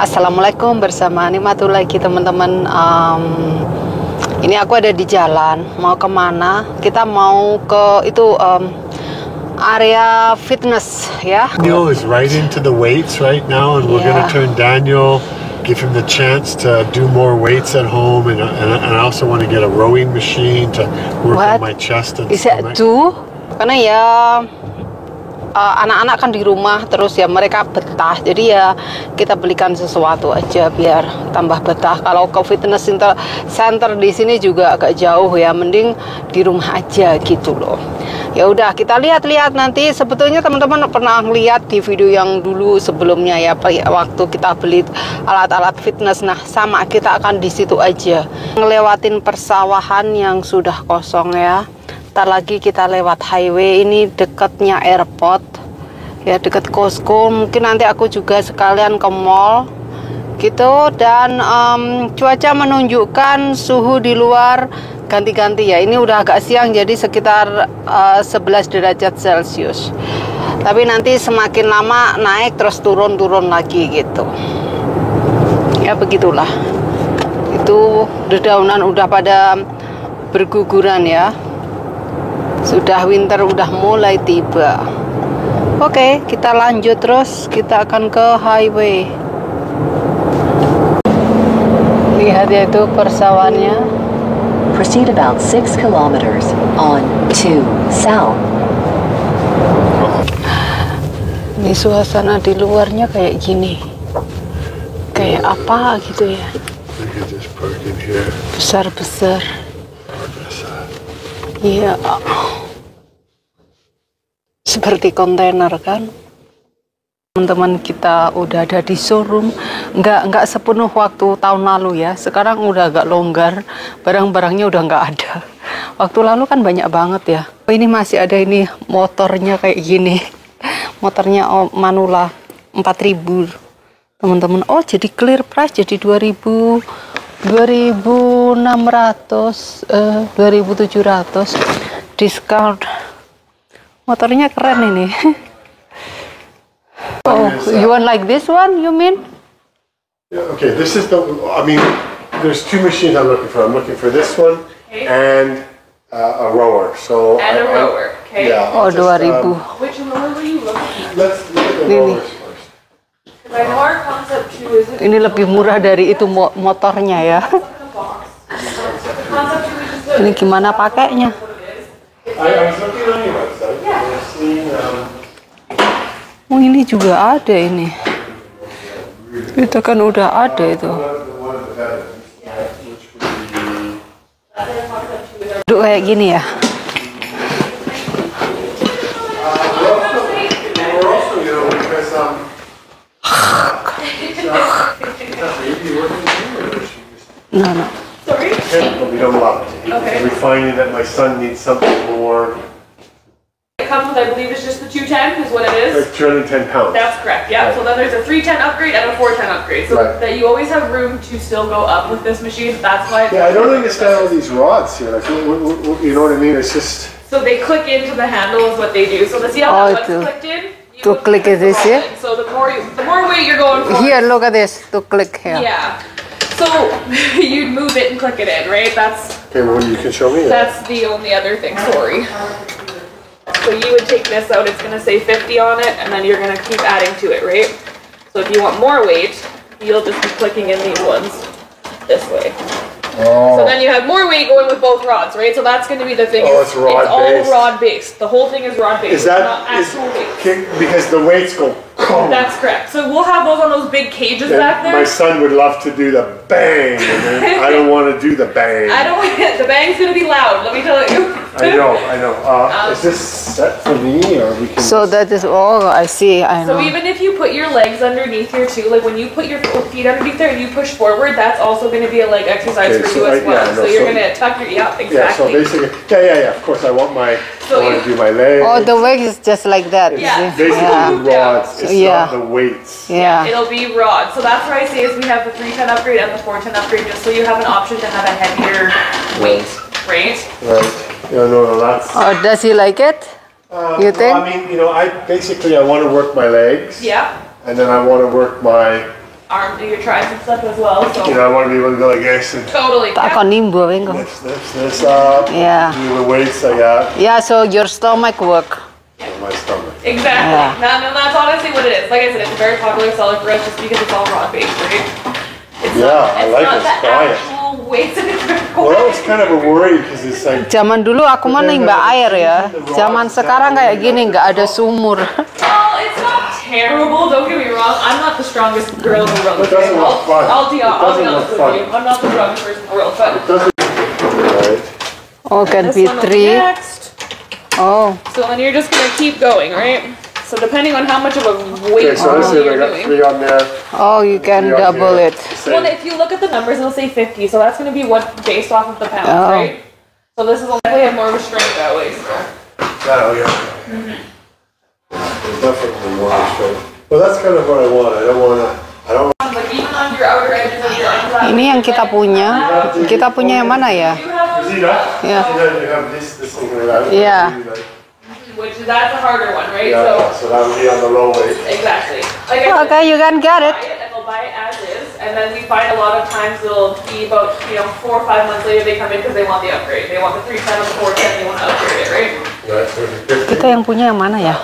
Assalamualaikum, bersama Nikmatul lagi teman-teman. Ini aku ada di jalan, mau kemana? Kita mau ke itu area fitness ya. Daniel is right into the weights right now, and we're gonna turn Daniel, give him the chance to do more weights at home, and I also want to get a rowing machine to work on my chest and stomach. Karena ya anak-anak kan di rumah terus ya, mereka betah, jadi ya kita belikan sesuatu aja biar tambah betah. Kalau ke fitness center di sini juga agak jauh ya, mending di rumah aja gitu loh. Ya udah, kita lihat-lihat nanti. Sebetulnya teman-teman pernah lihat di video yang dulu sebelumnya ya, waktu kita beli alat-alat fitness. Nah, sama, kita akan di situ aja, ngelewatin persawahan yang sudah kosong ya. Ntar lagi kita lewat highway, ini dekatnya airport ya, dekat Costco. Mungkin nanti aku juga sekalian ke mall gitu. Dan cuaca menunjukkan suhu di luar ganti-ganti ya. Ini udah agak siang, jadi sekitar 11 derajat Celcius. Tapi nanti semakin lama naik terus turun lagi gitu. Ya begitulah. Itu dedaunan udah pada berguguran ya. Sudah winter, udah mulai tiba. Oke, kita lanjut terus. Kita akan ke highway. Lihat ya, itu persawahannya. Proceed about 6 kilometers on 2 south. Ini suasana di luarnya kayak gini. Kayak apa gitu ya. Besar-besar. Iya, seperti kontainer kan. Teman-teman kita udah ada di showroom. Nggak sepenuh waktu tahun lalu ya. Sekarang udah agak longgar, barang-barangnya udah nggak ada. Waktu lalu kan banyak banget ya. Ini masih ada, ini motornya kayak gini. Motornya Manula 4.000 teman-teman. Oh, jadi clear price, jadi 2.600, 2.700 discount. Motornya keren ini. Oh, you want like this one, you mean? Yeah, okay, this is there's two machines I'm looking for. I'm looking for this one and a rower. So a rower, okay. Yeah. Oh, 2.000. Which rower were you looking at? Let's look at the Ini. rowers first. My car concept 2 is Ini lebih murah dari itu motornya ya. Ini gimana pakainya? I was looking on your website. I was seeing, Oh, ini juga ada ini. Itu kan udah ada itu. Duk kayak gini ya. No. Sorry? we don't love it. Okay. We're finding that my son needs something more. It comes with, I believe it's just the 210 is what it is. Like 210 pounds. That's correct, yeah. Right. So then there's a 310 upgrade and a 410 upgrade. So Right. that you always have room to still go up with this machine. That's why. Yeah, I don't understand all these rods here. Like, you know what I mean? It's just. So they click into the handle is what they do. So see how that one's clicked in? To click this here? So the more weight you're going for. Here, look at this. To click here. Yeah. So you'd move it and click it in, right? That's Okay, well, you can show me. That's the only other thing, sorry. So you would take this out, it's going to say 50 on it, and then you're going to keep adding to it, right? So if you want more weight, you'll just be clicking in these ones this way. Oh. So then you have more weight going with both rods, right? So that's going to be the thing. Oh, it's rod all based. rod based. The whole thing is rod based. Is that not actual weight. because the weights go? That's correct. So we'll have those on those big cages back there. My son would love to do the bang, and then I don't want to do the bang. I don't want it. The bang's going to be loud, let me tell you. I know. Is this set for me, or we can? So that is all. I see. I know. So even if you put your legs underneath here too, like when you put your feet underneath there and you push forward, that's also going to be a leg exercise Okay, for so you as I- well. yeah, I know. So you're So- going to tuck your, exactly. Yeah. So basically, yeah. Of course, I want to do my legs. Oh, the weight is just like that. It's Yeah. basically Yeah. rods. It's Yeah. not the weights. Yeah. It'll be rod. So that's where I say is we have the 310 upgrade and the 410 upgrade, just so you have an option to have a heavier weight, right? Right. No. That's. Oh, does he like it? You think? Well, I mean, I want to work my legs. Yeah. And then I want to work my arm, do your triceps up as well. So You know, I want to be able to go like this and totally. Tak akan nimbo, Engko. this up. Yeah. Do the weights I got. Yeah, so your stomach work. On my stomach. Exactly. Yeah. That's honestly what it is. Like I said, it's a very popular seller for us just because it's all broad based, right? It's Yeah, I like not this the diet. actual weights that it's Well, that was kind of a worry because it's like. Zaman dulu aku mah nimba air ya. Zaman sekarang kayak gini nggak ada sumur. Well, it's not terrible. Don't get me wrong. I'm not the strongest girl in the world. It doesn't look fun. I'll be It doesn't honest look with fun. you. I'm not the strongest person in the world, but Right. Oh, can this be one will be 3. next. Oh, So then you're just gonna keep going, right? So depending on how much of a Okay, weight so this is I you're got doing. 3 on there. oh, you can 3 on double here. it. Same. Well, if you look at the numbers, it'll say 50, so that's gonna be what based off of the pounds, Oh. right? So this is only have more of a strength that way. So. Oh, yeah. Definitely more straight. Well, that's kind of what I want. I don't want to. Like even on your outer edges of your arms. Ini yang kita punya. Kita punya yang mana ya? You have See that? Yeah. See that? You have this thing like that. Yeah. which that's a harder one, right? Yeah, so that would be on the low weight. Exactly. Like I said, Okay, you can get it. buy it and they'll buy it as is, and then we find a lot of times it'll be about 4 or 5 months later they come in because they want the upgrade. They want the 310 or the 410. They want to upgrade it, right? Right, so it's Kita yang punya yang mana ya?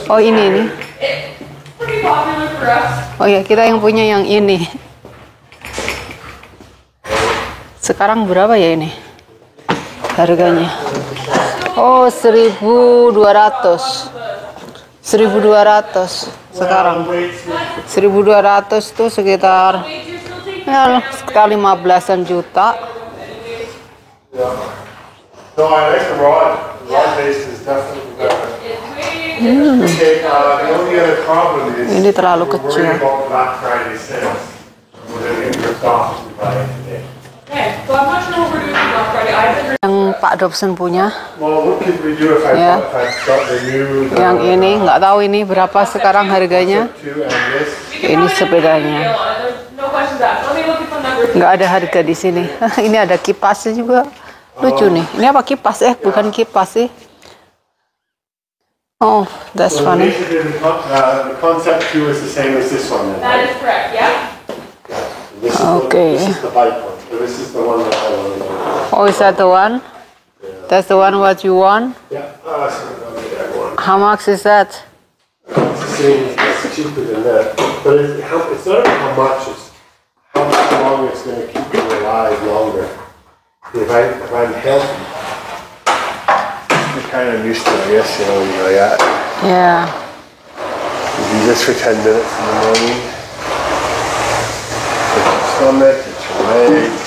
Oh, ini. It's pretty popular for us. Oh ya, kita yang punya yang ini. Sekarang berapa ya ini? Harganya? Oh, 1.200. 1.200 sekarang. 1.200 tuh sekitar ya sekitar 15-an juta. No, I like the rod. The rod base is definitely better. Okay, the only other problem is Ini terlalu we're kecil. worried about Black Friday sales. We're going to get ripped off if we buy it today. Okay, so I'm not sure what we're doing for Black Friday. I've been Yang Pak Dobson punya, Well, what could we do if I Yeah. got the new... yang ini nggak tahu ini berapa sekarang harganya. Two and this. Ini sepedanya. No questions asked. Let me look at the numbers. Nggak ada harga di sini. Ini ada kipasnya juga. Lucu nih. Ini apa kipas? Bukan kipas sih. Oh, that's So funny. basically the concept two is the same as this one then, That right? is correct, yeah. This is Okay. This is the bike one. So this is the one that I want to do. Oh, is that the one? That's the one what you want? Yeah. So the one that I want. How much is that? It's the same. It's cheaper than that. But it's not how much. It's how long it's going to keep you alive longer. If I'm healthy, you're kind of used to it, I guess, like that. Yeah. You do this for 10 minutes in the morning. Get your stomach, get your legs.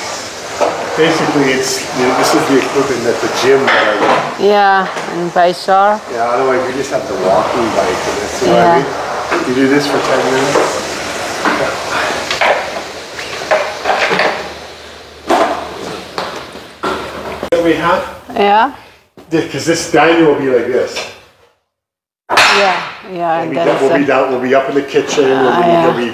Basically, it's this is the equipment at the gym that I want. Yeah, and Baysar. Yeah, otherwise you just have the walking bike, and that's what Yeah. I mean. You do this for 10 minutes. That we have, Yeah. because this dining will be like this. Yeah, and then We'll be up in the kitchen. yeah. We'll be,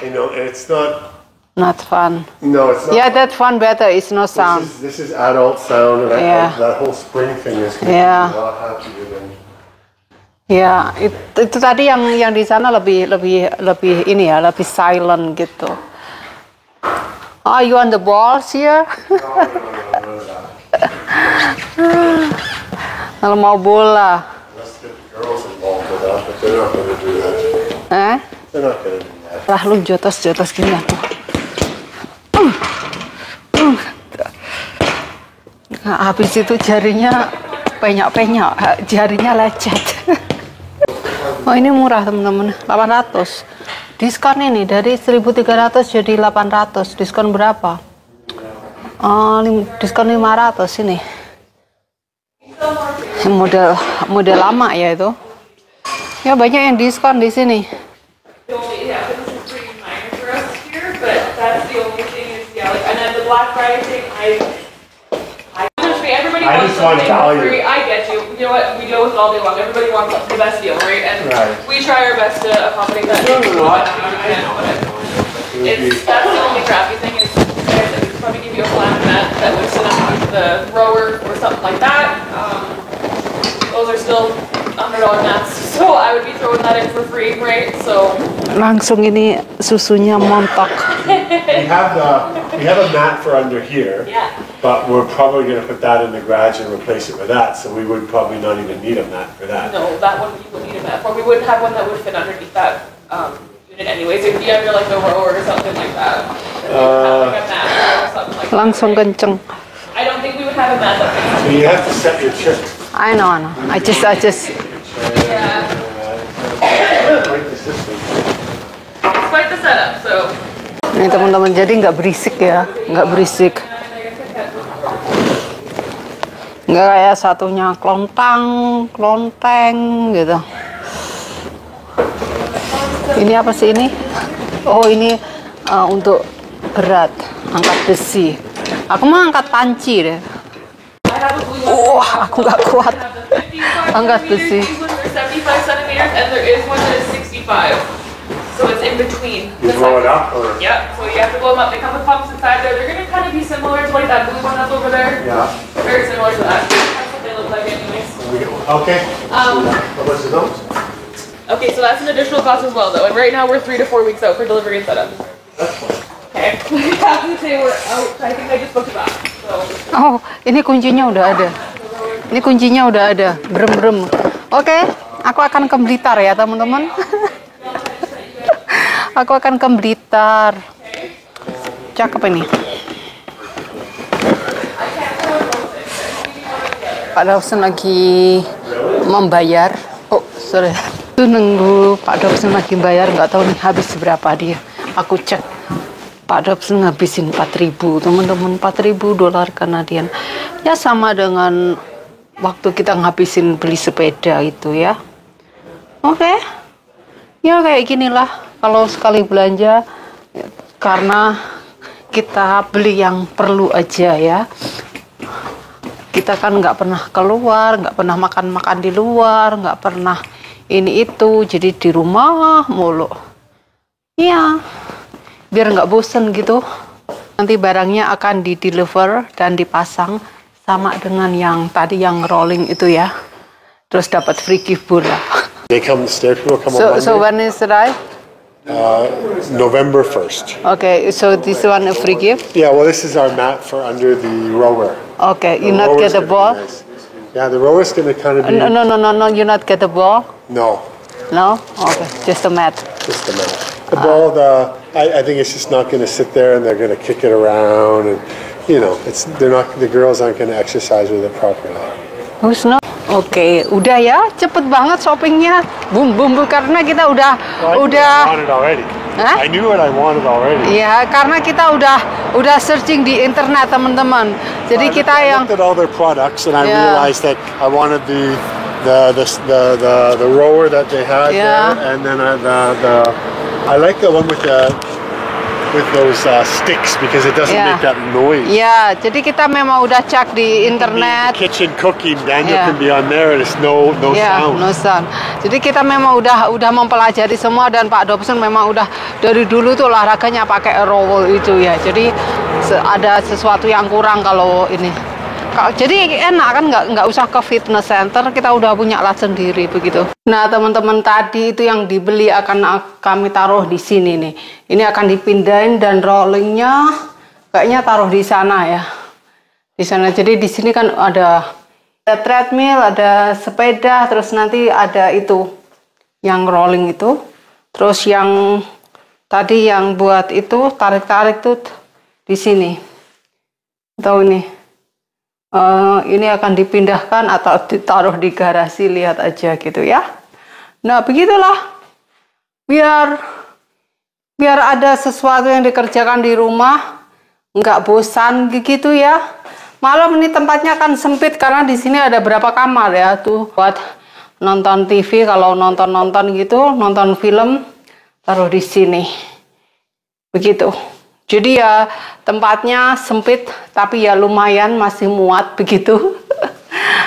and it's not. not fun. No, it's not. Yeah, that fun better. It's no sound. This is adult sound, and Yeah. that whole spring thing is going to Yeah. be a lot happier than. Ya, itu tadi yang di sana lebih ini ya, lebih silent gitu. Oh, you on the balls here? Kalau mau bola, Let's get the girls involved with that, but they're not going to do that. They're not going to do that. lah lu jotos gini aku. Nah, habis itu jarinya penyok, jarinya lecet. Oh, ini murah teman-teman, 800. Diskon ini dari 1.300 jadi 800. Diskon berapa? Oh, diskon 500 ini. Model lama ya itu. Ya banyak yang diskon di sini. Yeah, but this is pretty minor for us here, but that's the only thing is, like, and then the Black Friday thing, everybody I wants just want something value. free. I get you. You know what? We deal with it all day long. Everybody wants the best deal, right? And Right. we try our best to accommodate that. That's the only crappy thing is, like I said, we could probably give you a flat mat that would sit underneath the rower or something like that. Those are still $100 mats. So I would be throwing that in for free, right? So Langsung ini susunya montok. We have a mat for under here. yeah. But we're probably going to put that in the garage and replace it with that. So we would probably not even need a mat for that. No, that one you wouldn't need a mat for. We wouldn't have one that would fit underneath that unit anyways. It would be under like the rower or something like that. Like a mat or something like Langsung that. kenceng. I don't think we would have a mat that fits. So you have to set your chip. I know. I just Yeah. Like the system. It's quite the setup, so. Ini teman-teman, jadi nggak berisik ya, nggak berisik. Nggak kayak satunya klonteng gitu. Ini apa sih ini? Oh ini untuk berat, angkat besi. Aku mau angkat panci deh. Wah, aku nggak kuat. Angkat besi. 75 centimeters, and there is one that is 65. So it's in between. You blow it up, or Yep, so you have to blow them up. They come with pumps inside there. They're going to kind of be similar to like that blue one that's over there. yeah. Very similar to that. That's what they look like anyways. Okay. How much is those? Okay, so that's an additional cost as well though. And right now we're 3 to 4 weeks out for delivery and setup. That's fine. Okay. We have to say we're out. I think I just booked it back. So Oh, ini kuncinya udah ada. Ini kuncinya udah ada. Brem. Oke, aku akan ke Blitar ya teman-teman. Aku akan ke Blitar. Cakep ini. Pak Dawson lagi membayar. Oh, sorry. Itu nunggu Pak Dawson lagi bayar. Nggak tahu nih habis berapa dia. Aku cek. Pak Dawson ngabisin 4.000 teman-teman, 4.000 dolar Kanadian. Ya sama dengan waktu kita ngabisin beli sepeda itu ya. Oke. Ya kayak ginilah kalau sekali belanja karena kita beli yang perlu aja ya. Kita kan nggak pernah keluar, nggak pernah makan di luar, nggak pernah ini itu, jadi di rumah mulu. Iya, biar nggak bosen gitu. Nanti barangnya akan di-deliver dan dipasang sama dengan yang tadi yang rolling itu ya. Terus dapat free gift pula. They come, the people come on Monday. So when is it right? November 1st. Okay, so this one a free gift? Yeah, well, this is our mat for under the rower. Okay, you The not rower's get the gonna be ball? nice. Yeah, the rower's going to kind of be... No, you not get the ball? No, No? Okay, just a mat. just the mat. The ball, I think it's just not going to sit there, and they're going to kick it around, and the girls aren't going to exercise with it properly. Who's not? Oke, udah ya, cepet banget shoppingnya. Boom, karena kita udah. I wanted already. Hah? I knew what I wanted already. Ya, karena kita udah searching di internet teman-teman. Jadi kita I yang looked at all their products, and I Yeah. realized that I wanted the rower that they had Yeah. there, and then I like the one with those sticks because it doesn't Yeah. make that noise. ya, jadi kita memang udah cek di internet. Kitchen cooking, Daniel Yeah. can be on there, and it's no Ya, sound. no sound. Jadi kita memang udah mempelajari semua dan Pak Dobson memang udah dari dulu tuh olahraganya pakai rower itu ya. Jadi ada sesuatu yang kurang kalau ini. Jadi enak kan nggak usah ke fitness center, kita udah punya alat sendiri begitu. Nah teman-teman, tadi itu yang dibeli akan kami taruh di sini nih. Ini akan dipindahin dan rollingnya kayaknya taruh di sana ya. Di sana. Jadi di sini kan ada treadmill, ada sepeda, terus nanti ada itu yang rolling itu. Terus yang tadi yang buat itu tarik-tarik tuh di sini. Tahu ini. Ini akan dipindahkan atau ditaruh di garasi, lihat aja gitu ya. Nah begitulah, biar ada sesuatu yang dikerjakan di rumah, nggak bosan gitu ya. Malam ini tempatnya kan sempit karena di sini ada berapa kamar ya tuh buat nonton TV, kalau nonton gitu, nonton film taruh di sini, begitu. Jadi ya tempatnya sempit tapi ya lumayan masih muat begitu.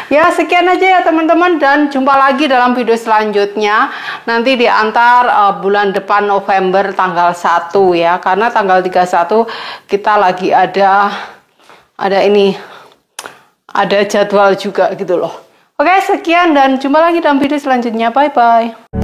Ya sekian aja ya teman-teman, dan jumpa lagi dalam video selanjutnya. Nanti diantar bulan depan November tanggal 1 ya. Karena tanggal 31 kita lagi ada jadwal juga gitu loh. Oke, sekian dan jumpa lagi dalam video selanjutnya. Bye-bye.